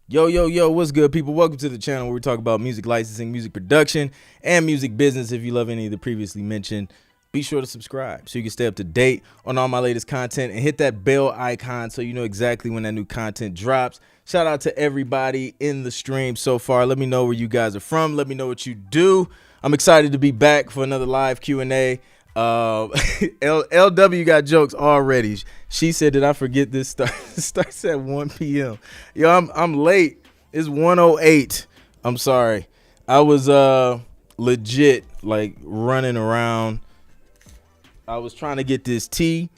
Yo, what's good, people? Welcome to the channel where we talk about music licensing, music production, and music business. If you love any of the previously mentioned, be sure to subscribe so you can stay up to date on all my latest content and hit that bell icon so you know exactly when that new content drops. Shout out to everybody in the stream so far. Let me know where you guys are from. Let me know what you do. I'm excited to be back for another live Q&A. LW got jokes already. She said that I forget this starts at 1 p.m. Yo, I'm late. It's 1:08. I'm sorry. I was legit like running around. I was trying to get this tea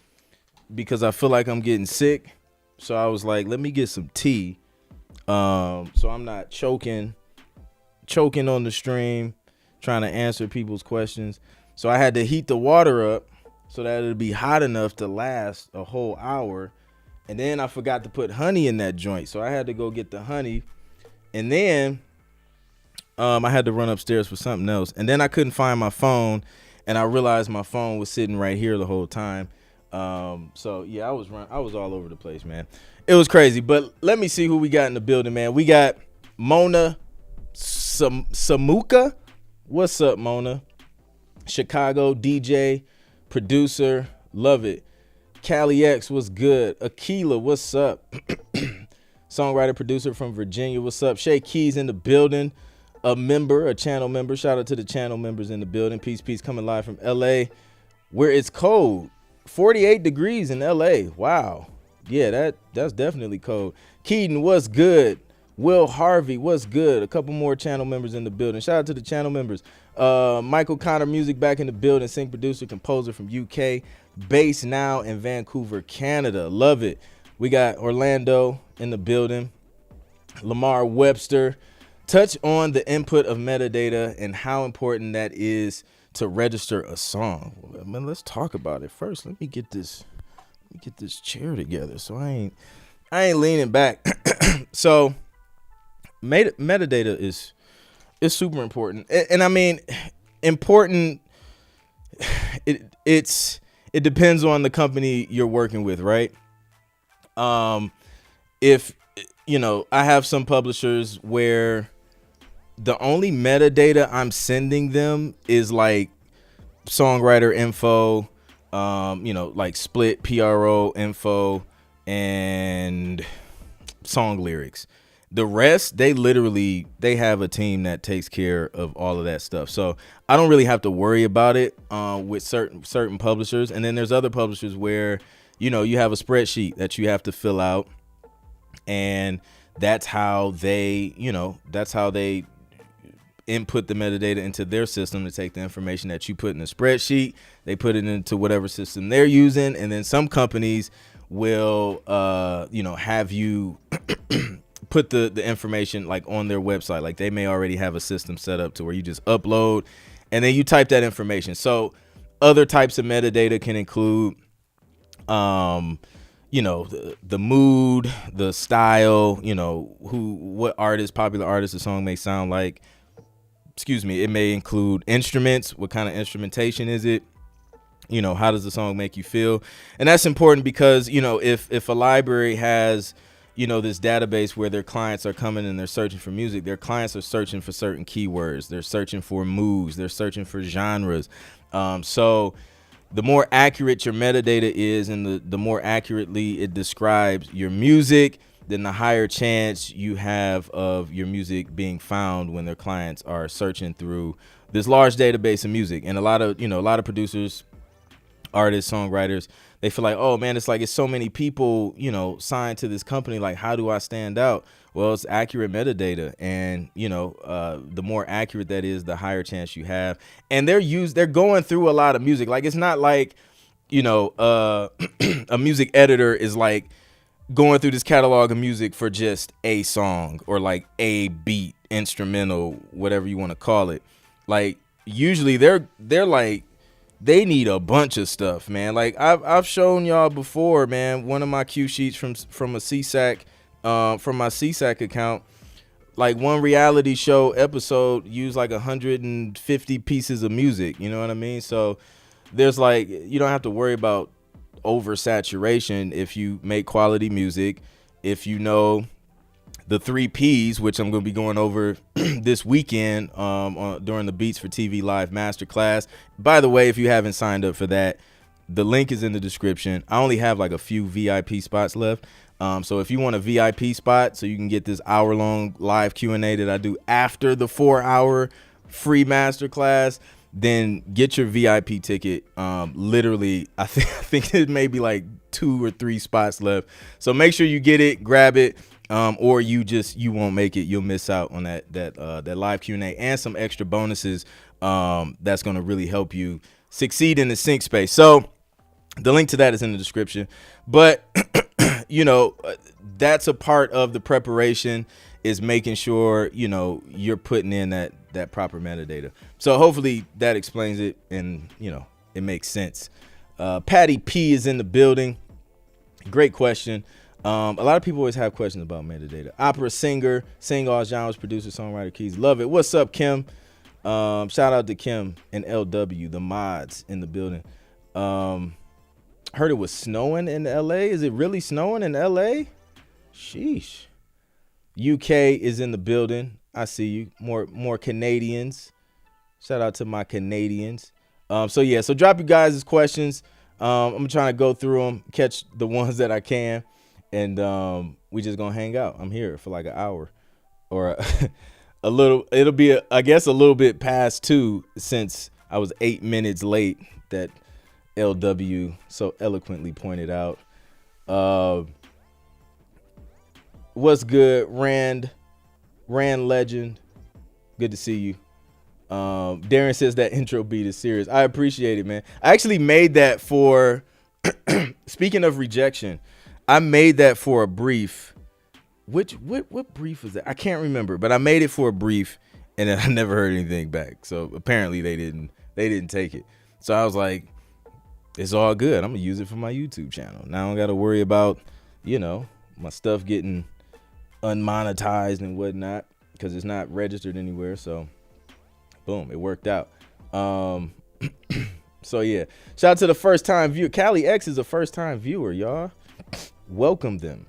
because I feel like I'm getting sick. So I was like, let me get some tea. So I'm not choking on the stream, trying to answer people's questions. So I had to heat the water up so that it'd be hot enough to last a whole hour. And then I forgot to put honey in that joint. So I had to go get the honey. And then I had to run upstairs for something else. And then I couldn't find my phone. And I realized my phone was sitting right here the whole time. So yeah, I was all over the place, man. It was crazy. But let me see who we got in the building, man. We got Mona Samuka. What's up, Mona? Chicago DJ, producer, love it. Cali X, what's good? Akila, what's up? Songwriter, producer from Virginia, what's up? Shay Keys in the building, a channel member. Shout out to the channel members in the building. Peace, coming live from LA, where it's cold. 48 degrees in LA. Wow. Yeah, that's definitely cold. Keaton, what's good? Will Harvey, what's good? A couple more channel members in the building. Shout out to the channel members. Michael Connor Music back in the building. Sync producer, composer from UK. Based now in Vancouver, Canada. Love it. We got Orlando in the building. Lamar Webster. Touch on the input of metadata and how important that is to register a song. Well, man, let's talk about it. First, let me get this chair together. So I ain't leaning back. So metadata is super important, and I mean important. It depends on the company you're working with, right? If you know, I have some publishers where the only metadata I'm sending them is like songwriter info, like split, PRO, info, and song lyrics. The rest, they have a team that takes care of all of that stuff. So I don't really have to worry about it with certain publishers. And then there's other publishers where, you have a spreadsheet that you have to fill out, and that's how they input the metadata into their system to take the information that you put in the spreadsheet. They put it into whatever system they're using, and then some companies will have you put the information like on their website. Like they may already have a system set up to where you just upload and then you type that information. So other types of metadata can include the mood, the style, what popular artist the song may sound like. It may include instruments. What kind of instrumentation is it? How does the song make you feel? And that's important because, if a library has, this database where their clients are coming and they're searching for music, their clients are searching for certain keywords. They're searching for moods. They're searching for genres. So the more accurate your metadata is and the more accurately it describes your music, then the higher chance you have of your music being found when their clients are searching through this large database of music. And a lot of producers, artists, songwriters, they feel like, oh man, it's so many people, signed to this company. Like, how do I stand out? Well, it's accurate metadata, and the more accurate that is, the higher chance you have. And they're going through a lot of music. Like, it's not like, a music editor is like going through this catalog of music for just a song or like a beat, instrumental, whatever you want to call it. Like, usually they're like, they need a bunch of stuff, man. Like I've shown y'all before, man. One of my cue sheets from a CSAC, from my CSAC account, like one reality show episode used like 150 pieces of music. You know what I mean? So there's like, you don't have to worry about oversaturation if you make quality music. If the 3 Ps, which I'm going to be going over this weekend during the Beats for TV Live Masterclass. By the way, if you haven't signed up for that, the link is in the description. I only have like a few VIP spots left. So if you want a VIP spot so you can get this hour-long live Q&A that I do after the 4-hour free masterclass, then get your VIP ticket. Literally, I think it may be like 2 or 3 spots left. So make sure you get it, grab it. Or you won't make it. You'll miss out on that live Q&A and some extra bonuses that's going to really help you succeed in the sync space. So the link to that is in the description. But that's a part of the preparation, is making sure you're putting in that proper metadata. So hopefully that explains it and it makes sense. Patty P is in the building. Great question. A lot of people always have questions about metadata. Opera singer, sing all genres, producer, songwriter, keys. Love it. What's up, Kim? Shout out to Kim and LW, the mods in the building. Heard it was snowing in LA. Is it really snowing in LA? Sheesh. UK is in the building. I see you. More Canadians. Shout out to my Canadians. So drop you guys' questions. I'm trying to go through them, catch the ones that I can. And we just gonna hang out. I'm here for like an hour or a little. It'll be, I guess, a little bit past 2 since I was 8 minutes late. That LW so eloquently pointed out. What's good, Rand legend? Good to see you. Darren says that intro beat is serious. I appreciate it, man. I actually made that for. Speaking of rejection. I made that for a brief. What brief was that? I can't remember, but I made it for a brief, and then I never heard anything back. So apparently they didn't take it. So I was like, it's all good. I'm gonna use it for my YouTube channel. Now I don't got to worry about my stuff getting unmonetized and whatnot because it's not registered anywhere. So boom, it worked out. So yeah, shout out to the first time viewer. Callie X is a first time viewer, y'all. Welcome them.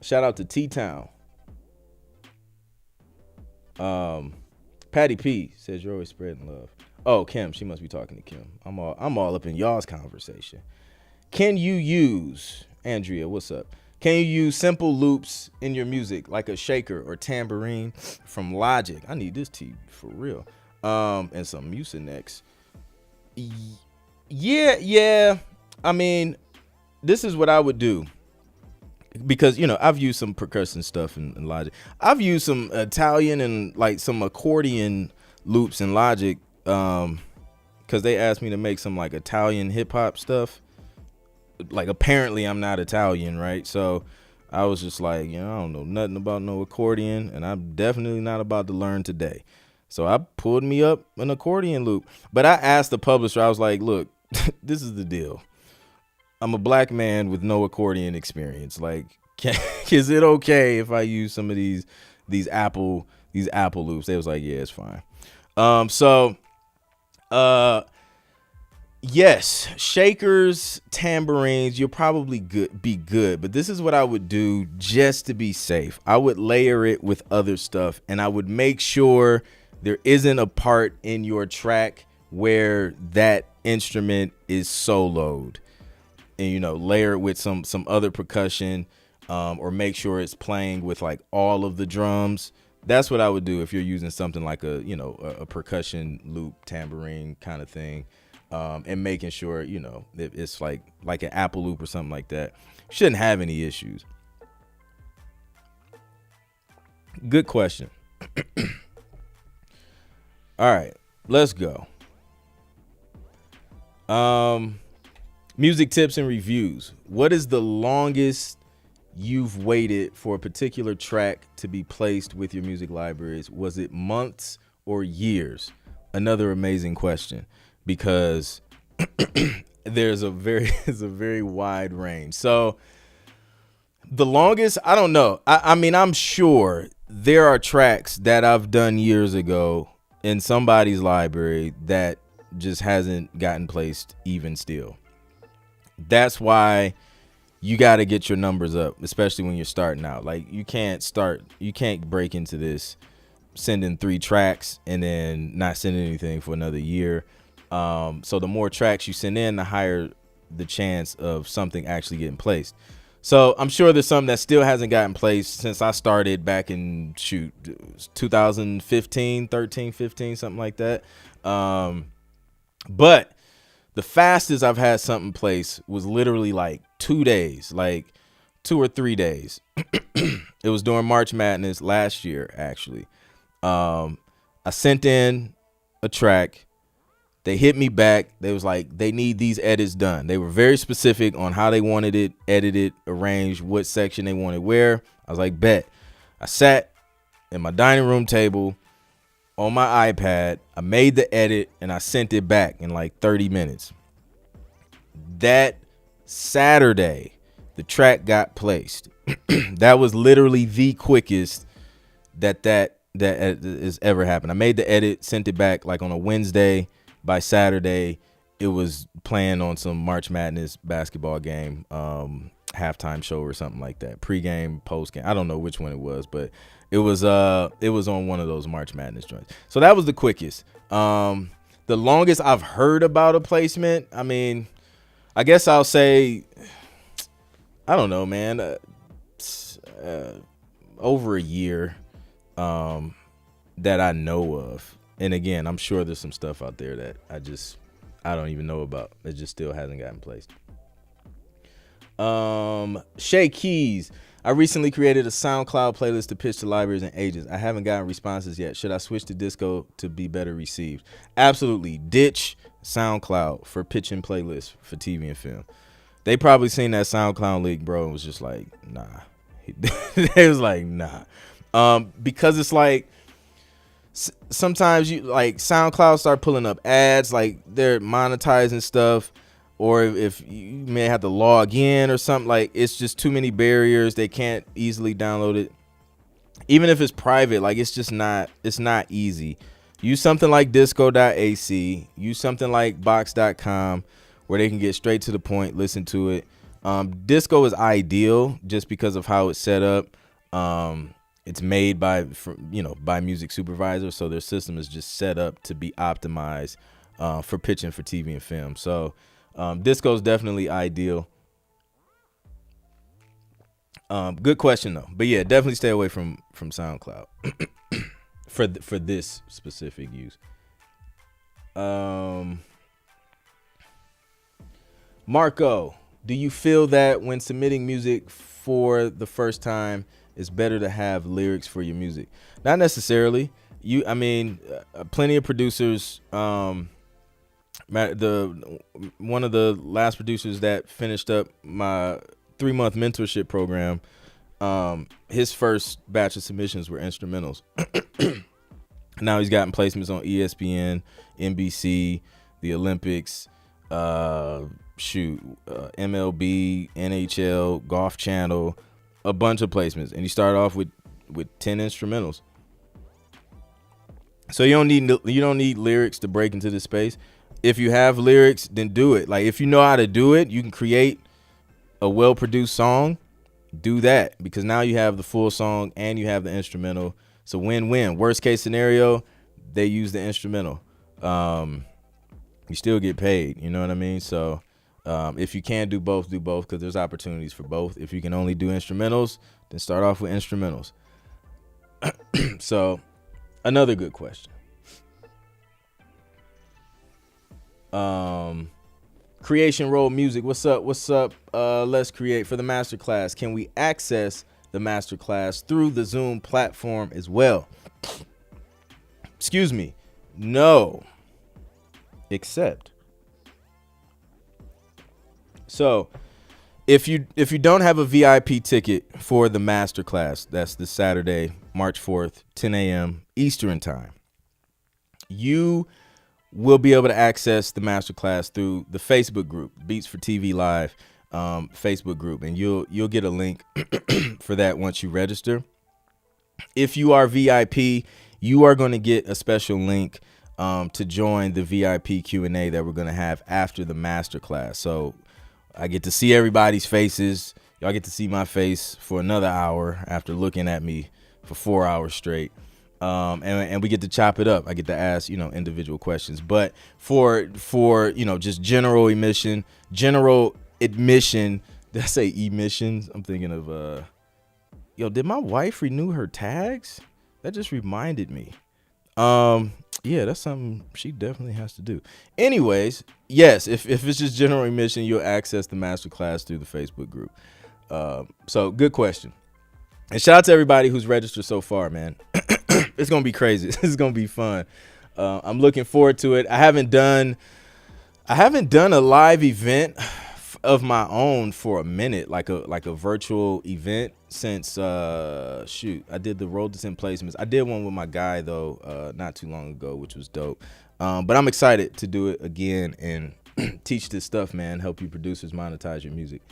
Shout out to T-Town. Patty P says you're always spreading love. Oh, Kim, she must be talking to Kim. I'm all up in y'all's conversation. Can you use, Andrea, what's up? Can you use simple loops in your music like a shaker or tambourine from Logic? I need this tea for real. And some Mucinex. Yeah. I mean, this is what I would do. Because, I've used some percussion stuff in Logic. I've used some Italian and like some accordion loops in Logic. Because they asked me to make some like Italian hip hop stuff. Like apparently I'm not Italian, right? So I was just like, I don't know nothing about no accordion, and I'm definitely not about to learn today. So I pulled me up an accordion loop. But I asked the publisher, I was like, look, this is the deal. I'm a black man with no accordion experience. Like, is it okay if I use some of these Apple loops? They was like, yeah, it's fine. Yes, shakers, tambourines, you'll probably be good, but this is what I would do just to be safe. I would layer it with other stuff, and I would make sure there isn't a part in your track where that instrument is soloed, and layer it with some other percussion, or make sure it's playing with like all of the drums. That's what I would do if you're using something like a percussion loop, tambourine kind of thing. And making sure, it's like an Apple loop or something like that. Shouldn't have any issues. Good question. All right, let's go. Music tips and reviews. What is the longest you've waited for a particular track to be placed with your music libraries? Was it months or years? Another amazing question. Because there's a very wide range. So the longest, I don't know. I mean, I'm sure there are tracks that I've done years ago in somebody's library that just hasn't gotten placed even still. That's why you got to get your numbers up, especially when you're starting out. Like you can't break into this sending 3 tracks and then not sending anything for another year. So the more tracks you send in, the higher the chance of something actually getting placed. So I'm sure there's some that still hasn't gotten placed since I started back in 2015, 13, 15, something like that. But the fastest I've had something placed was literally like 2 days, like 2 or 3 days. It was during March Madness last year, actually. I sent in a track. They hit me back. They was like, they need these edits done. They were very specific on how they wanted it edited, arranged, what section they wanted where. I was like, bet. I sat in my dining room table on my iPad. I made the edit and I sent it back in like 30 minutes. That Saturday, the track got placed. That was literally the quickest that has ever happened. I made the edit, sent it back like on a Wednesday. By Saturday, it was playing on some March Madness basketball game, halftime show or something like that. Pre-game, post-game. I don't know which one it was, but it was on one of those March Madness joints. So that was the quickest. The longest I've heard about a placement, I mean, I guess I'll say, I don't know, man, over a year that I know of. And again, I'm sure there's some stuff out there that I don't even know about. It just still hasn't gotten placed. Shay Keys. I recently created a SoundCloud playlist to pitch to libraries and agents. I haven't gotten responses yet. Should I switch to disco to be better received? Absolutely. Ditch SoundCloud for pitching playlists for TV and film. They probably seen that SoundCloud leak, bro, and was just like, nah. They was like, nah. Because it's like, sometimes you like SoundCloud start pulling up ads, like they're monetizing stuff, or if you may have to log in or something, like it's just too many barriers. They can't easily download it. Even if it's private, like it's not easy. Use something like disco.ac, use something like box.com where they can get straight to the point, listen to it. Disco is ideal just because of how it's set up. It's made by by music supervisors, so their system is just set up to be optimized for pitching for TV and film. So Disco's definitely ideal. Good question though, but yeah, definitely stay away from SoundCloud for this specific use. Marco, do you feel that when submitting music for the first time, it's better to have lyrics for your music? Not necessarily. Plenty of producers. One of the last producers that finished up my 3-month mentorship program, his first batch of submissions were instrumentals. Now he's gotten placements on ESPN, NBC, the Olympics, MLB, NHL, Golf Channel, a bunch of placements, and he started off with 10 instrumentals. So you don't need lyrics to break into this space. If you have lyrics, then do it. Like if you know how to do it, you can create a well-produced song. Do that, because now you have the full song and you have the instrumental. It's a win-win. Worst case scenario, they use the instrumental. You still get paid. You know what I mean? So if you can do both, because there's opportunities for both. If you can only do instrumentals, then start off with instrumentals. So another good question. Creation Roll Music. What's up? Let's create for the masterclass. Can we access the masterclass through the Zoom platform as well? Excuse me. No. Except. So, if you don't have a VIP ticket for the masterclass, that's this Saturday, March 4th, 10 a.m. Eastern time, you will be able to access the masterclass through the Facebook group, Beats for TV Live Facebook group, and you'll get a link for that once you register. If you are VIP, you are going to get a special link to join the VIP Q&A that we're going to have after the masterclass. So I get to see everybody's faces. Y'all get to see my face for another hour after looking at me for 4 hours straight. And we get to chop it up. I get to ask, individual questions. But for just general admission, did I say emissions? I'm thinking of, did my wife renew her tags? That just reminded me. Yeah, that's something she definitely has to do. Anyways, yes, if it's just general admission, you'll access the masterclass through the Facebook group. So good question. And shout out to everybody who's registered so far, man. It's going to be crazy. This is going to be fun. I'm looking forward to it. I haven't done a live event of my own for a minute, like a virtual event since I did the Road to 10 placements. I did one with my guy though, not too long ago, which was dope. But I'm excited to do it again and teach this stuff, man. Help you producers monetize your music.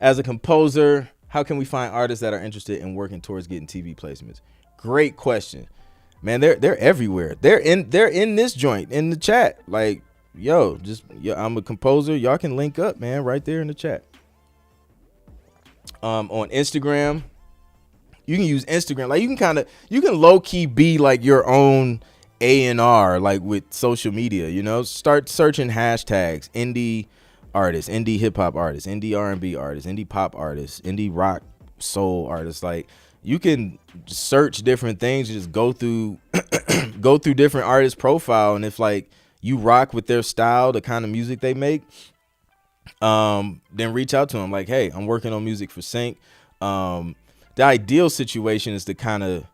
As a composer, how can we find artists that are interested in working towards getting TV placements? Great question, man. They're everywhere. They're in this joint in the chat. Like, I'm a composer. Y'all can link up, man, right there in the chat. On Instagram, you can use Instagram. Like you can low key be like your own A&R, like with social media. Start searching hashtags: indie artists, indie hip hop artists, indie R&B artists, indie pop artists, indie rock soul artists. Like you can search different things, just go through different artists' profile, and if like you rock with their style, the kind of music they make, then reach out to them. Like, hey, I'm working on music for Sync. The ideal situation is to kind of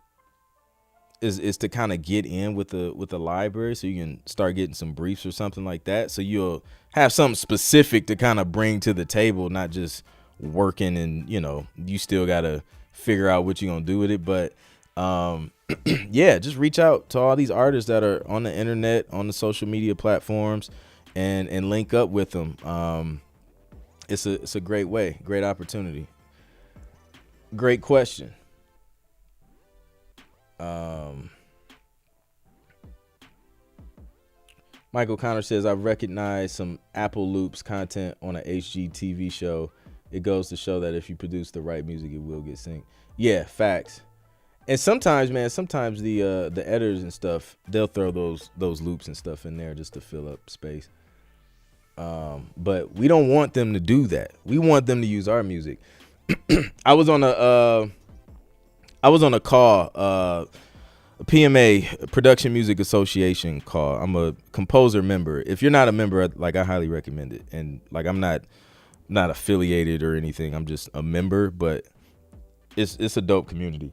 get in with the library, so you can start getting some briefs or something like that. So you'll have something specific to kind of bring to the table, not just working and you still gotta figure out what you're gonna do with it. But yeah, just reach out to all these artists that are on the internet, on the social media platforms, and link up with them. It's a great way, great opportunity. Great question. Michael Connor says, I've recognized some Apple Loops content on a HGTV show it goes to show that if you produce the right music, it will get synced. Yeah, facts. And sometimes, man, the editors and stuff, they'll throw those loops and stuff in there just to fill up space. But we don't want them to do that. We want them to use our music. I was on a call, a PMA, Production Music Association call. I'm a composer member. If you're not a member, like, I highly recommend it. And like, I'm not affiliated or anything. I'm just a member, but it's a dope community.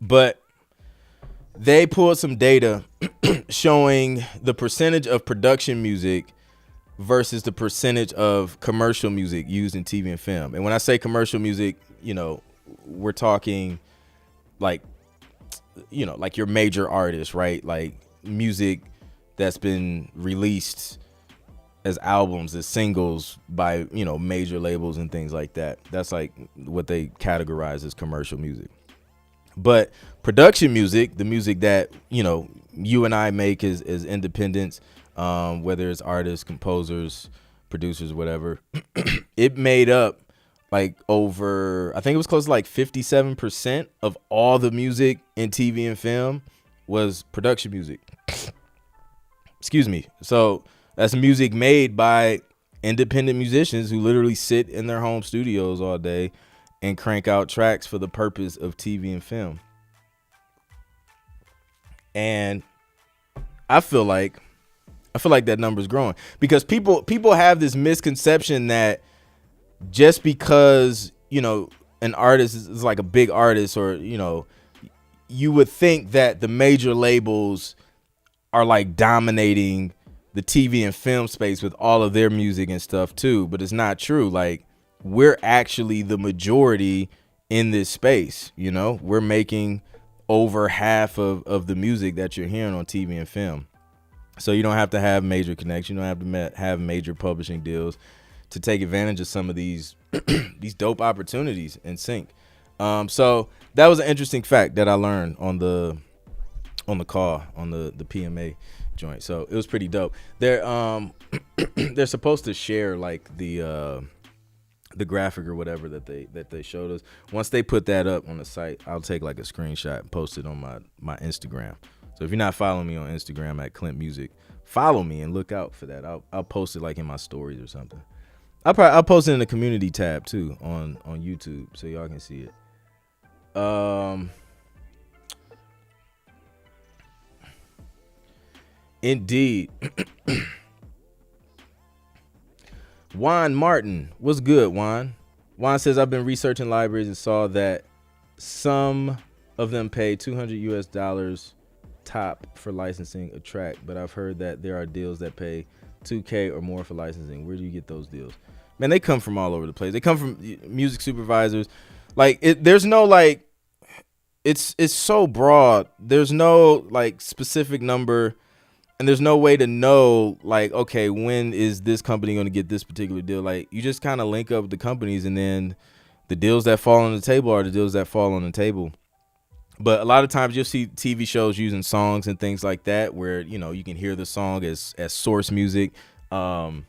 But they pulled some data showing the percentage of production music versus the percentage of commercial music used in TV and film. And when I say commercial music, we're talking like your major artists, right? Like music that's been released as albums, as singles by, major labels and things like that. That's like what they categorize as commercial music. But production music, the music that, you and I make as independents, whether it's artists, composers, producers, whatever, it made up like over, I think it was close to like 57% of all the music in TV and film was production music. Excuse me. So that's music made by independent musicians who literally sit in their home studios all day and crank out tracks for the purpose of TV and film. And I feel like that number's growing because people have this misconception that just because, an artist is like a big artist, or, you would think that the major labels are like dominating the TV and film space with all of their music and stuff too, but it's not true. Like, we're actually the majority in this space. We're making over half of the music that you're hearing on TV and film. So you don't have to have major connections. You don't have to have major publishing deals to take advantage of some of these these dope opportunities in sync. So that was an interesting fact that I learned on the call on the PMA joint. So it was pretty dope. They're supposed to share like the graphic or whatever that they showed us. Once they put that up on the site, I'll take like a screenshot and post it on my Instagram. So if you're not following me on Instagram at ClintMusic, follow me and look out for that. I'll post it like in my stories or something. I'll post it in the community tab too on YouTube so y'all can see it. Indeed. Juan Martin, what's good, Juan? Juan says, I've been researching libraries and saw that some of them pay $200 top for licensing a track, but I've heard that there are deals that pay $2K or more for licensing. Where do you get those deals? Man, they come from all over the place. They come from music supervisors. Like, there's no like, it's so broad. There's no like specific number. And there's no way to know, like, okay, when is this company going to get this particular deal? Like, you just kind of link up with the companies, and then the deals that fall on the table are the deals that fall on the table. But a lot of times you'll see TV shows using songs and things like that where, you can hear the song as source music. My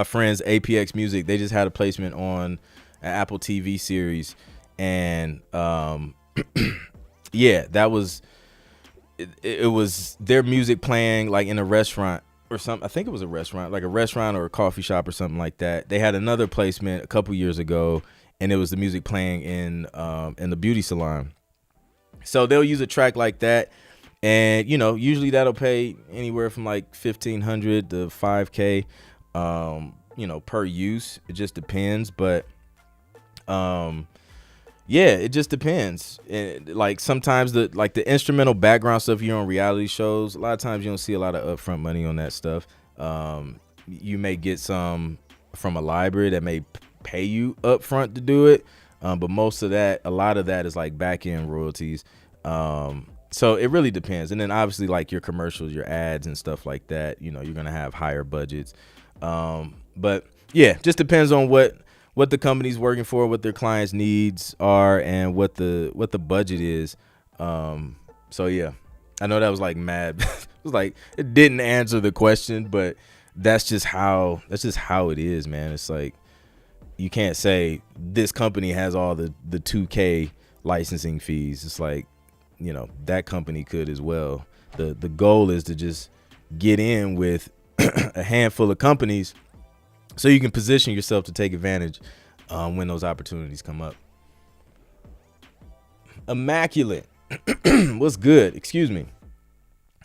friends, APX Music, they just had a placement on an Apple TV series. And, yeah, that was... It was their music playing like in a restaurant or something. I think it was a restaurant, like a restaurant or a coffee shop or something like that. They had another placement a couple years ago, and it was the music playing in the beauty salon. So they'll use a track like that, and usually that'll pay anywhere from like $1,500 to $5K, per use. It just depends, but yeah, it just depends. Like sometimes the instrumental background stuff you hear on reality shows, a lot of times you don't see a lot of upfront money on that stuff. You may get some from a library that may pay you upfront to do it, but a lot of that is like back end royalties. So it really depends. And then obviously like your commercials, your ads and stuff like that, you're gonna have higher budgets. But yeah, just depends on what the company's working for, what their clients' needs are, and what the budget is. So yeah, I know that was like mad. It was like it didn't answer the question, but that's just how it is, man. It's like you can't say this company has all the 2K licensing fees. It's like, that company could as well. The goal is to just get in with a handful of companies so you can position yourself to take advantage when those opportunities come up. Immaculate. What's good? Excuse me.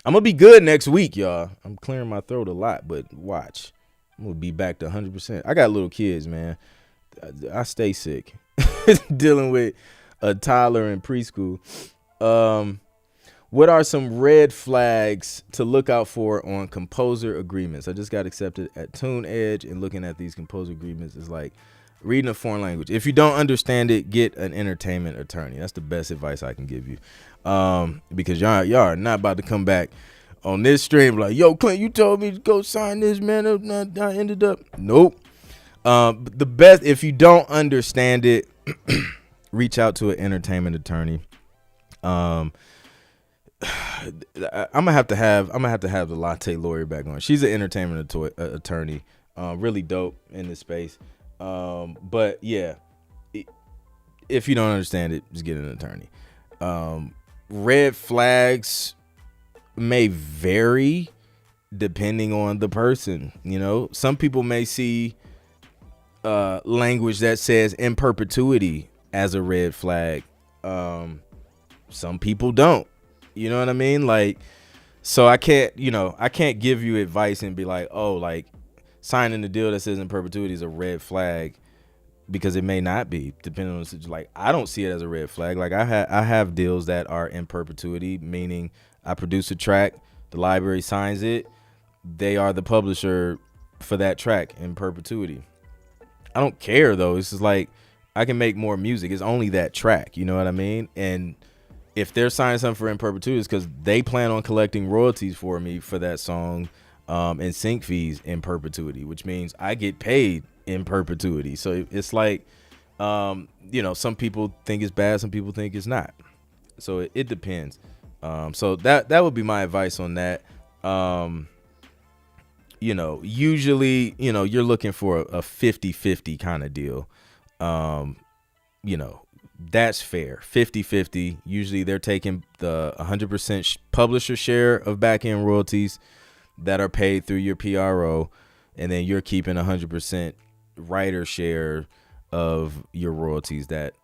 I'm going to be good next week, y'all. I'm clearing my throat a lot, but watch. I'm going to be back to 100%. I got little kids, man. I stay sick dealing with a toddler in preschool. What are some red flags to look out for on composer agreements? I just got accepted at TuneEdge, and looking at these composer agreements is like reading a foreign language. If you don't understand it, get an entertainment attorney. That's the best advice I can give you. Because y'all are not about to come back on this stream like, yo, Clint, you told me to go sign this, man. I ended up. Nope. The best, if you don't understand it, reach out to an entertainment attorney. I'm gonna have to have the latte lawyer back on. She's an entertainment attorney, really dope in this space. But yeah, if you don't understand it, just get an attorney. Red flags may vary depending on the person. Some people may see language that says in perpetuity as a red flag. Some people don't. You know what I mean? Like, so I can't give you advice and be like, oh, like signing a deal that says in perpetuity is a red flag, because it may not be, depending on the situation. Like, I don't see it as a red flag. Like, I have deals that are in perpetuity, meaning I produce a track, the library signs it, they are the publisher for that track in perpetuity. I don't care though. It's just like, I can make more music. It's only that track. You know what I mean? And if they're signing something for in perpetuity, it's because they plan on collecting royalties for me for that song, and sync fees in perpetuity, which means I get paid in perpetuity. So it's like, some people think it's bad, some people think it's not. So it depends. So that would be my advice on that. Usually, you're looking for a 50-50 kind of deal. That's fair. 50-50. Usually they're taking the 100% publisher share of back-end royalties that are paid through your PRO, and then you're keeping 100% writer share of your royalties that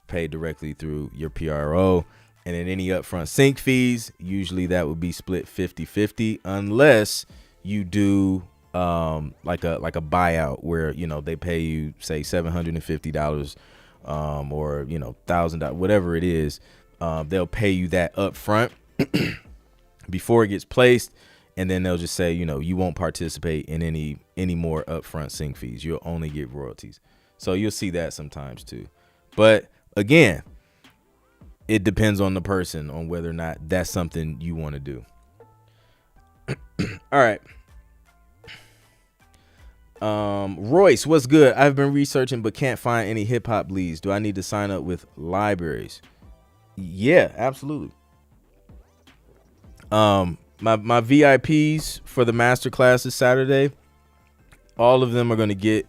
paid directly through your PRO. And then any upfront sync fees, usually that would be split 50-50, unless you do like a buyout where they pay you say $750 or $1,000, whatever it is. They'll pay you that upfront before it gets placed, and then they'll just say you won't participate in any more upfront sync fees. You'll only get royalties. So you'll see that sometimes too. But again, it depends on the person on whether or not that's something you want to do. All right. Royce, what's good? I've been researching but can't find any hip hop leads. Do I need to sign up with libraries? Yeah, absolutely. My VIPs for the master class is Saturday. All of them are going to get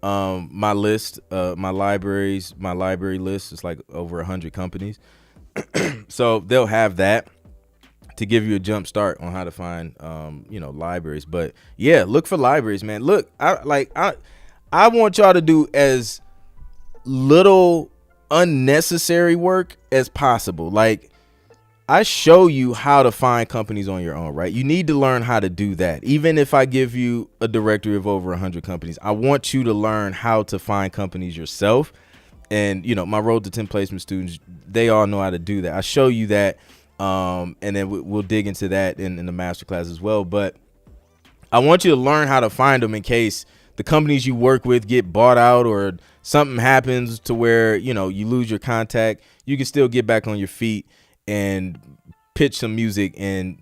my list, my library list. It's like over 100 companies. So they'll have that to give you a jump start on how to find libraries. But yeah, look for libraries, man. Look, I want y'all to do as little unnecessary work as possible. Like, I show you how to find companies on your own, right? You need to learn how to do that. Even if I give you a directory of over 100 companies, I want you to learn how to find companies yourself. And, my Road to 10 Placement students, they all know how to do that. I show you that, and then we'll dig into that in the masterclass as well. But I want you to learn how to find them in case the companies you work with get bought out or something happens to where, you lose your contact. You can still get back on your feet and pitch some music and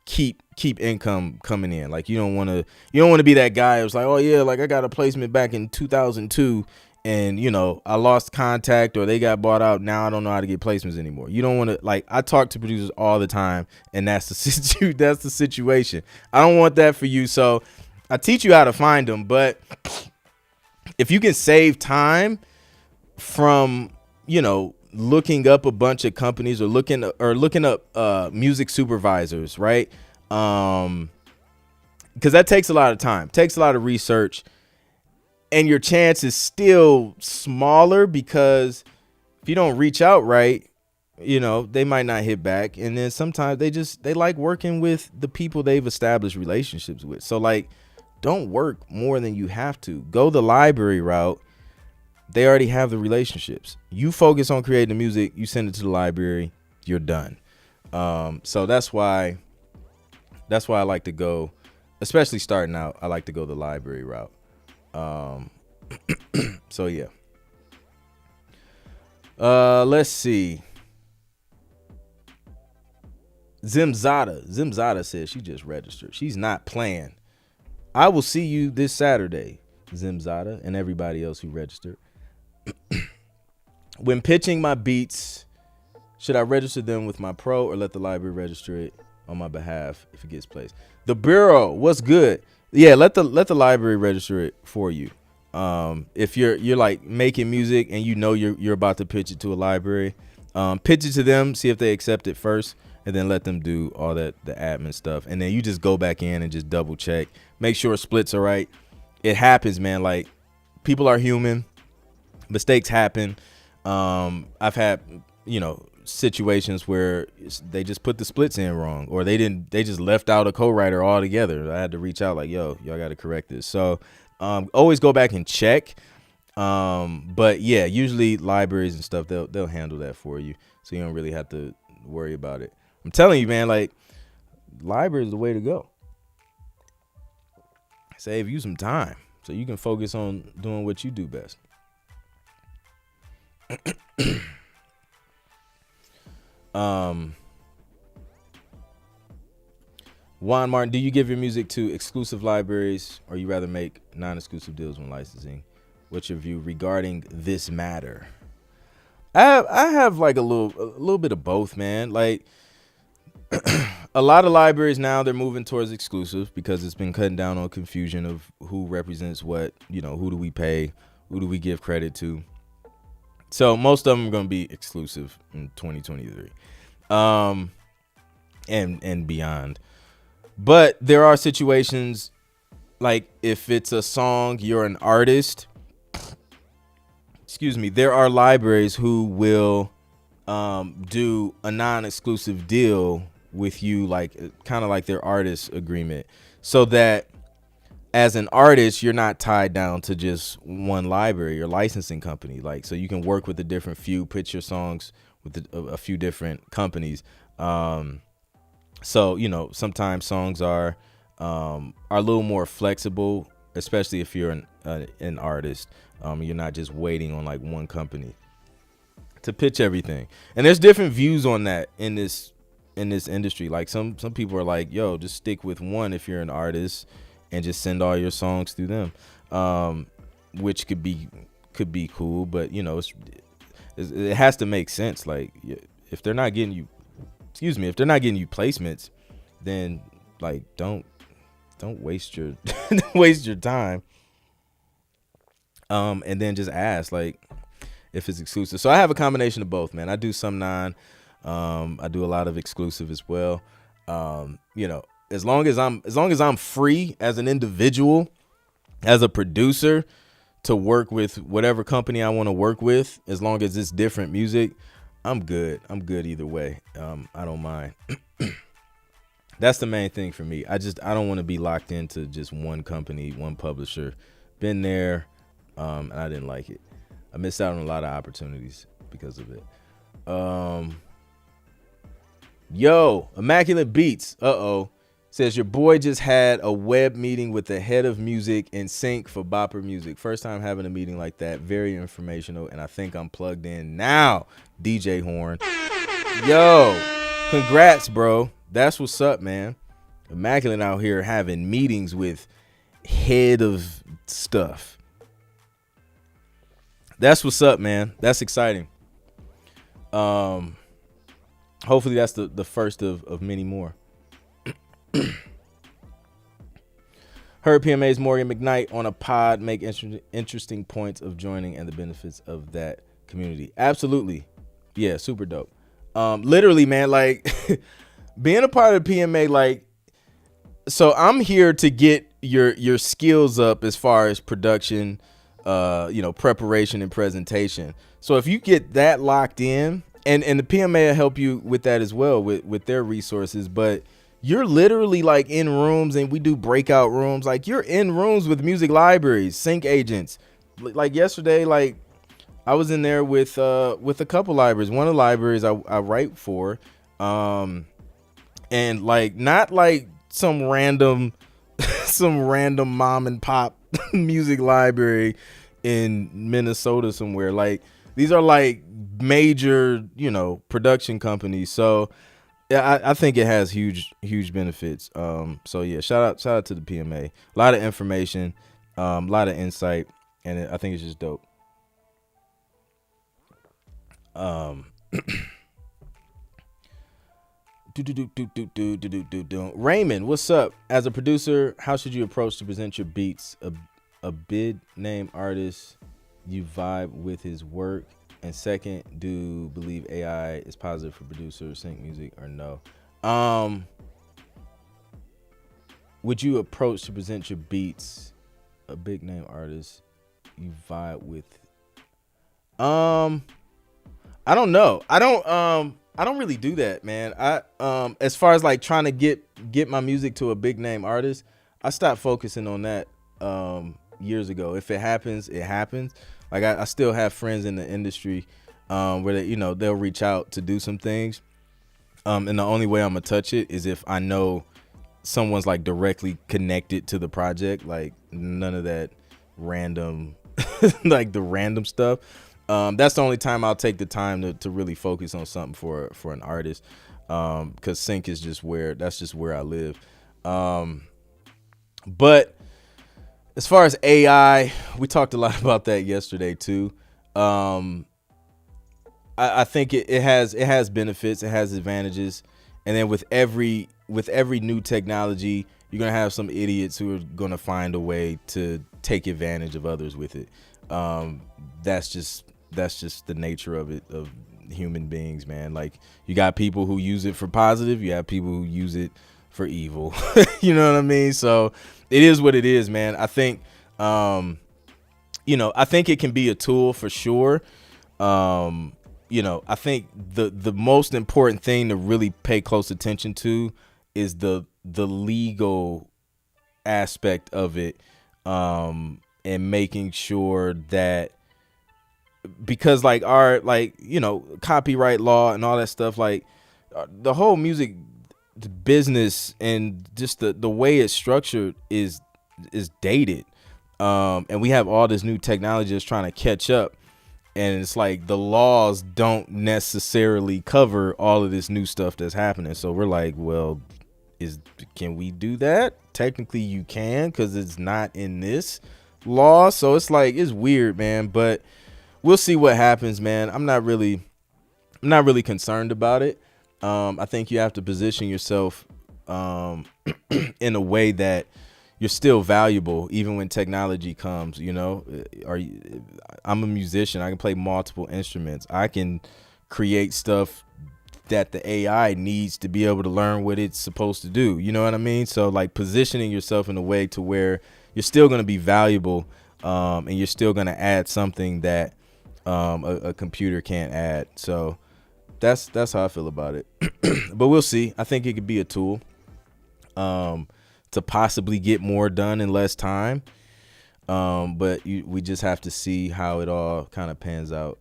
keep income coming in. Like, you don't want to be that guy who's like, oh yeah, like I got a placement back in 2002 and I lost contact or they got bought out. Now I don't know how to get placements anymore. You don't want to, like, I talk to producers all the time, and that's the situation. I don't want that for you. So I teach you how to find them, but if you can save time from, looking up a bunch of companies or looking up music supervisors, right? Because that takes a lot of time, takes a lot of research, and your chance is still smaller because if you don't reach out right, they might not hit back. And then sometimes they like working with the people they've established relationships with. So like, don't work more than you have to. Go the library route. They already have the relationships. You focus on creating the music, you send it to the library, you're done. So that's why I like to go, especially starting out, I like to go the library route. So yeah. Let's see. Zimzada says she just registered. She's not playing. I will see you this Saturday, Zimzada, and everybody else who registered. When pitching my beats, should I register them with my pro or let the library register it on my behalf if it gets placed? The Bureau, what's good? Yeah, let the library register it for you. If you're like making music and you're about to pitch it to a library, pitch it to them, see if they accept it first, and then let them do all the admin stuff. And then you just go back in and just double check, make sure splits are right. It happens, man. Like, people are human. Mistakes happen. I've had, situations where they just put the splits in wrong, or they just left out a co-writer altogether. I had to reach out like, yo, y'all got to correct this. So, always go back and check. But yeah, usually libraries and stuff, they'll handle that for you. So you don't really have to worry about it. I'm telling you, man, like, library is the way to go. Save you some time so you can focus on doing what you do best. Juan Martin, do you give your music to exclusive libraries or you rather make non-exclusive deals when licensing? What's your view regarding this matter? I have like a little bit of both, man. Like, a lot of libraries now, they're moving towards exclusive because it's been cutting down on confusion of who represents what, who do we pay, who do we give credit to. So most of them are going to be exclusive in 2023 and beyond. But there are situations like if it's a song, you're an artist, there are libraries who will do a non-exclusive deal with you, like kind of like their artist agreement, so that as an artist, you're not tied down to just one library or licensing company. Like, so you can work with a different few, pitch your songs with a few different companies. So, sometimes songs are a little more flexible, especially if you're an artist. You're not just waiting on like one company to pitch everything. And there's different views on that in this industry. Like some people are like, yo, just stick with one if you're an artist and just send all your songs through them, which could be cool, but it has to make sense. Like, if they're not getting you placements, then like don't waste your waste your time. And then just ask like if it's exclusive. So I have a combination of both, man. I do some non, I do a lot of exclusive as well. As long as I'm free as an individual, as a producer, to work with whatever company I want to work with, as long as it's different music, I'm good. I'm good either way. I don't mind. That's the main thing for me. I don't want to be locked into just one company, one publisher. Been there, and I didn't like it. I missed out on a lot of opportunities because of it. Yo, Immaculate Beats. Says your boy just had a web meeting with the head of music in sync for Bopper Music. First time having a meeting like that. Very informational, and I think I'm plugged in now. DJ Horn. Yo, congrats, bro. That's what's up, man. Immaculate out here having meetings with head of stuff. That's what's up, man. That's exciting. Hopefully that's the first of many more. Heard PMA's Morgan McKnight on a pod make interesting points of joining and the benefits of that community. Absolutely. Yeah, super dope. Literally, man, like being a part of the PMA, like, so I'm here to get your skills up as far as production, preparation and presentation. So if you get that locked in, and the PMA will help you with that as well with their resources, but you're literally like in rooms, and we do breakout rooms. Like you're in rooms with music libraries, sync agents. Like yesterday, like I was in there with a couple libraries. One of the libraries I write for, and like not like some random mom and pop music library in Minnesota somewhere. Like these are like major, production companies. So yeah, I think it has huge benefits. So yeah, shout out to the PMA. A lot of information, a lot of insight, and I think it's just dope. Raymond, what's up? As a producer, how should you approach to present your beats? A big name artist, you vibe with his work. And second, do you believe AI is positive for producers, sync music, or no? Would you approach to present your beats a big name artist you vibe with? I don't know. I don't really do that, man. As far as like trying to get my music to a big name artist, I stopped focusing on that years ago. If it happens, it happens. Like I still have friends in the industry where they, they'll reach out to do some things. And the only way I'm gonna touch it is if I know someone's like directly connected to the project. Like none of that random, like the random stuff. That's the only time I'll take the time to really focus on something for an artist. Cause sync is just where I live. But as far as AI, we talked a lot about that yesterday too. I think it has benefits, it has advantages, and then with every new technology, you're gonna have some idiots who are gonna find a way to take advantage of others with it. That's just the nature of it, of human beings, man. Like you got people who use it for positive, you have people who use it for evil. You know what I mean? So it is what it is, man. I think, I think it can be a tool for sure. I think the most important thing to really pay close attention to is the legal aspect of it, and making sure that, because like our copyright law and all that stuff, like the whole music business and just the way it's structured is dated, and we have all this new technology that's trying to catch up, and it's like the laws don't necessarily cover all of this new stuff that's happening. So we're like, well, can we do that? Technically you can, because it's not in this law. So it's like, it's weird, man, but we'll see what happens, man. I'm not really concerned about it. I think you have to position yourself in a way that you're still valuable even when technology comes. I'm a musician. I can play multiple instruments. I can create stuff that the AI needs to be able to learn what it's supposed to do. You know what I mean? So like positioning yourself in a way to where you're still going to be valuable, and you're still going to add something that a computer can't add. So that's how I feel about it. But we'll see. I think it could be a tool to possibly get more done in less time. But we just have to see how it all kind of pans out.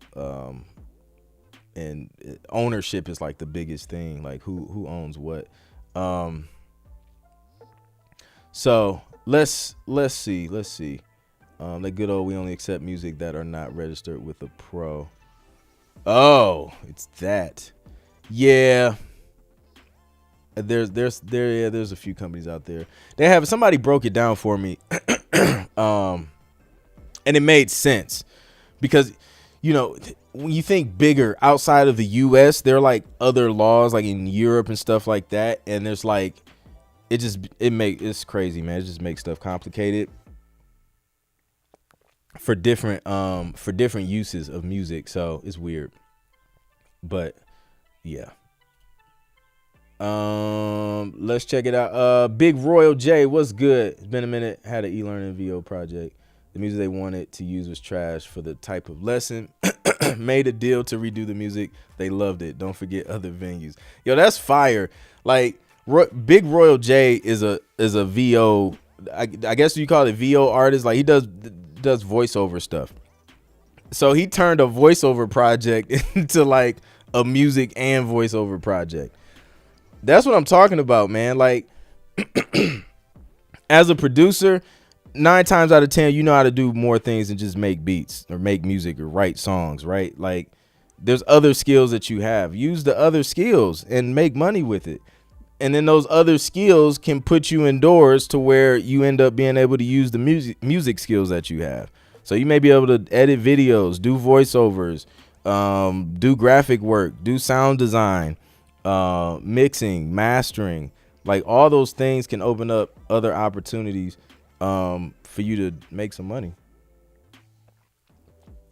And ownership is like the biggest thing. Like who owns what. So let's see. Like good old, we only accept music that are not registered with a pro. Oh, it's that. Yeah. There's a few companies out there. Somebody broke it down for me. And it made sense because, when you think bigger outside of the US, there are like other laws like in Europe and stuff like that. And there's like it's crazy, man. It just makes stuff complicated for different uses of music. So it's weird. But yeah. Let's check it out. Big Royal J, what's good? It's been a minute. Had an e-learning VO project. The music they wanted to use was trash for the type of lesson. Made a deal to redo the music. They loved it. Don't forget other venues. Yo, that's fire. Like Big Royal J is a VO. I guess you call it VO artist. Like he does voiceover stuff. So he turned a voiceover project into like a music and voiceover project. That's what I'm talking about, man. Like, as a producer, 9 times out of 10, you know how to do more things than just make beats or make music or write songs, right? Like, there's other skills that you have. Use the other skills and make money with it. And then those other skills can put you indoors to where you end up being able to use the music skills that you have. So you may be able to edit videos, do voiceovers, do graphic work, do sound design, mixing, mastering. Like all those things can open up other opportunities for you to make some money.